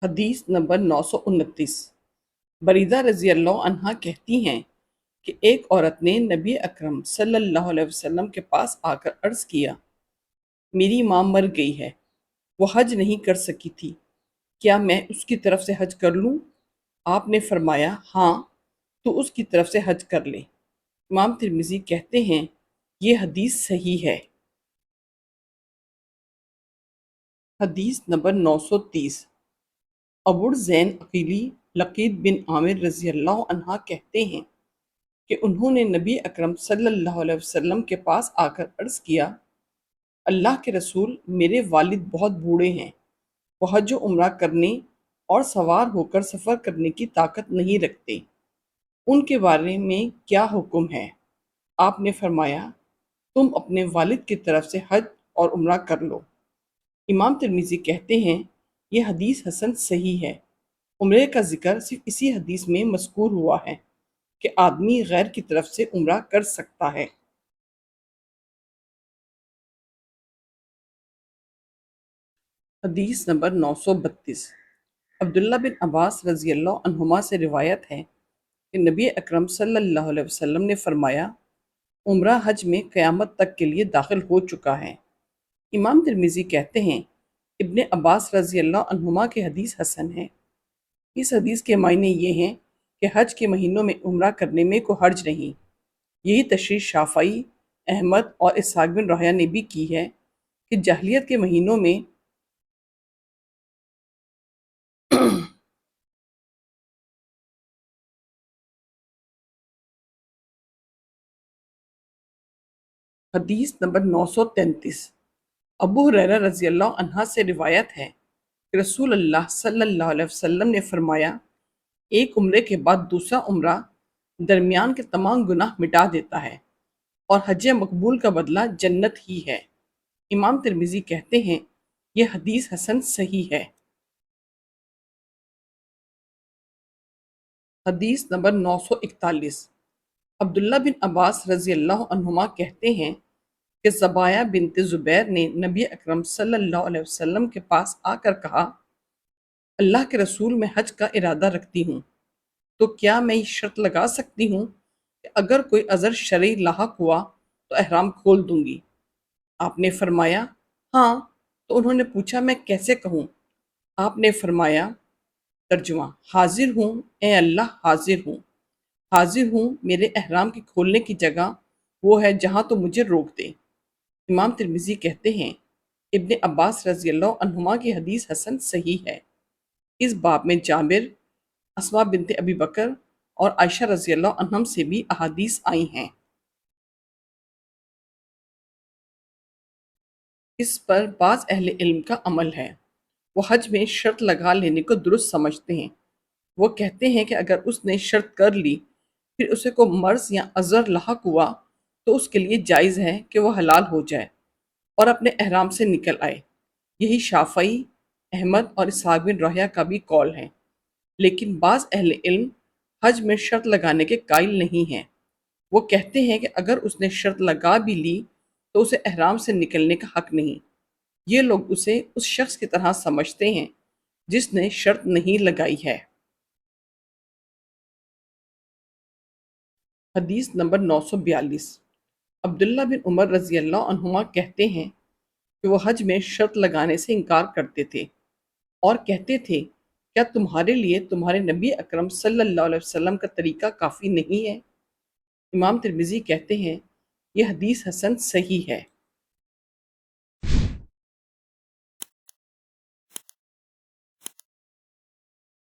حدیث نمبر 929۔ بریدہ رضی اللہ عنہا کہتی ہیں کہ ایک عورت نے نبی اکرم صلی اللہ علیہ وسلم کے پاس آ کر عرض کیا، میری ماں مر گئی ہے، وہ حج نہیں کر سکی تھی، کیا میں اس کی طرف سے حج کر لوں؟ آپ نے فرمایا، ہاں، تو اس کی طرف سے حج کر لے۔ امام ترمذی کہتے ہیں یہ حدیث صحیح ہے۔ حدیث نمبر 930۔ ابو زین عقیلی لقید بن عامر رضی اللہ عنہ کہتے ہیں کہ انہوں نے نبی اکرم صلی اللہ علیہ وسلم کے پاس آ کر عرض کیا، اللہ کے رسول، میرے والد بہت بوڑھے ہیں، وہ حج و عمرہ کرنے اور سوار ہو کر سفر کرنے کی طاقت نہیں رکھتے، ان کے بارے میں کیا حکم ہے؟ آپ نے فرمایا، تم اپنے والد کی طرف سے حج اور عمرہ کر لو۔ امام ترمذی کہتے ہیں یہ حدیث حسن صحیح ہے۔ عمرے کا ذکر صرف اسی حدیث میں مذکور ہوا ہے کہ آدمی غیر کی طرف سے عمرہ کر سکتا ہے۔ حدیث نمبر 932۔ عبداللہ بن عباس رضی اللہ عنہما سے روایت ہے کہ نبی اکرم صلی اللہ علیہ وسلم نے فرمایا، عمرہ حج میں قیامت تک کے لیے داخل ہو چکا ہے۔ امام ترمذی کہتے ہیں ابن عباس رضی اللہ عنہما کی حدیث حسن ہے۔ اس حدیث کے معنی یہ ہیں کہ حج کے مہینوں میں عمرہ کرنے میں کوئی حرج نہیں۔ یہی تشریح شافعی، احمد اور اسحاق بن راہویہ نے بھی کی ہے کہ جاہلیت کے مہینوں میں حدیث نمبر 933۔ ابو ہریرہ رضی اللہ عنہ سے روایت ہے کہ رسول اللہ صلی اللہ علیہ وسلم نے فرمایا، ایک عمرے کے بعد دوسرا عمرہ درمیان کے تمام گناہ مٹا دیتا ہے اور حج مقبول کا بدلہ جنت ہی ہے۔ امام ترمذی کہتے ہیں یہ حدیث حسن صحیح ہے۔ حدیث نمبر 941۔ عبداللہ بن عباس رضی اللہ عنہما کہتے ہیں کہ زبایہ بنت زبیر نے نبی اکرم صلی اللہ علیہ وسلم کے پاس آ کر کہا، اللہ کے رسول، میں حج کا ارادہ رکھتی ہوں، تو کیا میں یہ شرط لگا سکتی ہوں کہ اگر کوئی عذر شرعی لاحق ہوا تو احرام کھول دوں گی؟ آپ نے فرمایا، ہاں۔ تو انہوں نے پوچھا، میں کیسے کہوں؟ آپ نے فرمایا، ترجمہ، حاضر ہوں اے اللہ، حاضر ہوں، حاضر ہوں میرے احرام کے کھولنے کی جگہ وہ ہے جہاں تو مجھے روک دے۔ امام ترمذی کہتے ہیں ابن عباس رضی اللہ عنہما کی حدیث حسن صحیح ہے۔ اس باب میں جابر، اسماء بنت ابی بکر اور عائشہ رضی اللہ عنہم سے بھی احادیث آئی ہیں۔ اس پر بعض اہل علم کا عمل ہے۔ وہ حج میں شرط لگا لینے کو درست سمجھتے ہیں۔ وہ کہتے ہیں کہ اگر اس نے شرط کر لی پھر اسے کو مرض یا عذر لاحق ہوا تو اس کے لیے جائز ہے کہ وہ حلال ہو جائے اور اپنے احرام سے نکل آئے۔ یہی شافعی، احمد اور اسحاق بن راہویہ کا بھی قول ہے۔ لیکن بعض اہل علم حج میں شرط لگانے کے قائل نہیں ہیں۔ وہ کہتے ہیں کہ اگر اس نے شرط لگا بھی لی تو اسے احرام سے نکلنے کا حق نہیں۔ یہ لوگ اسے اس شخص کی طرح سمجھتے ہیں جس نے شرط نہیں لگائی ہے۔ حدیث نمبر 942۔ عبداللہ بن عمر رضی اللہ عنہما کہتے ہیں کہ وہ حج میں شرط لگانے سے انکار کرتے تھے اور کہتے تھے، کیا تمہارے لیے تمہارے نبی اکرم صلی اللہ علیہ وسلم کا طریقہ کافی نہیں ہے؟ امام ترمذی کہتے ہیں یہ حدیث حسن صحیح ہے۔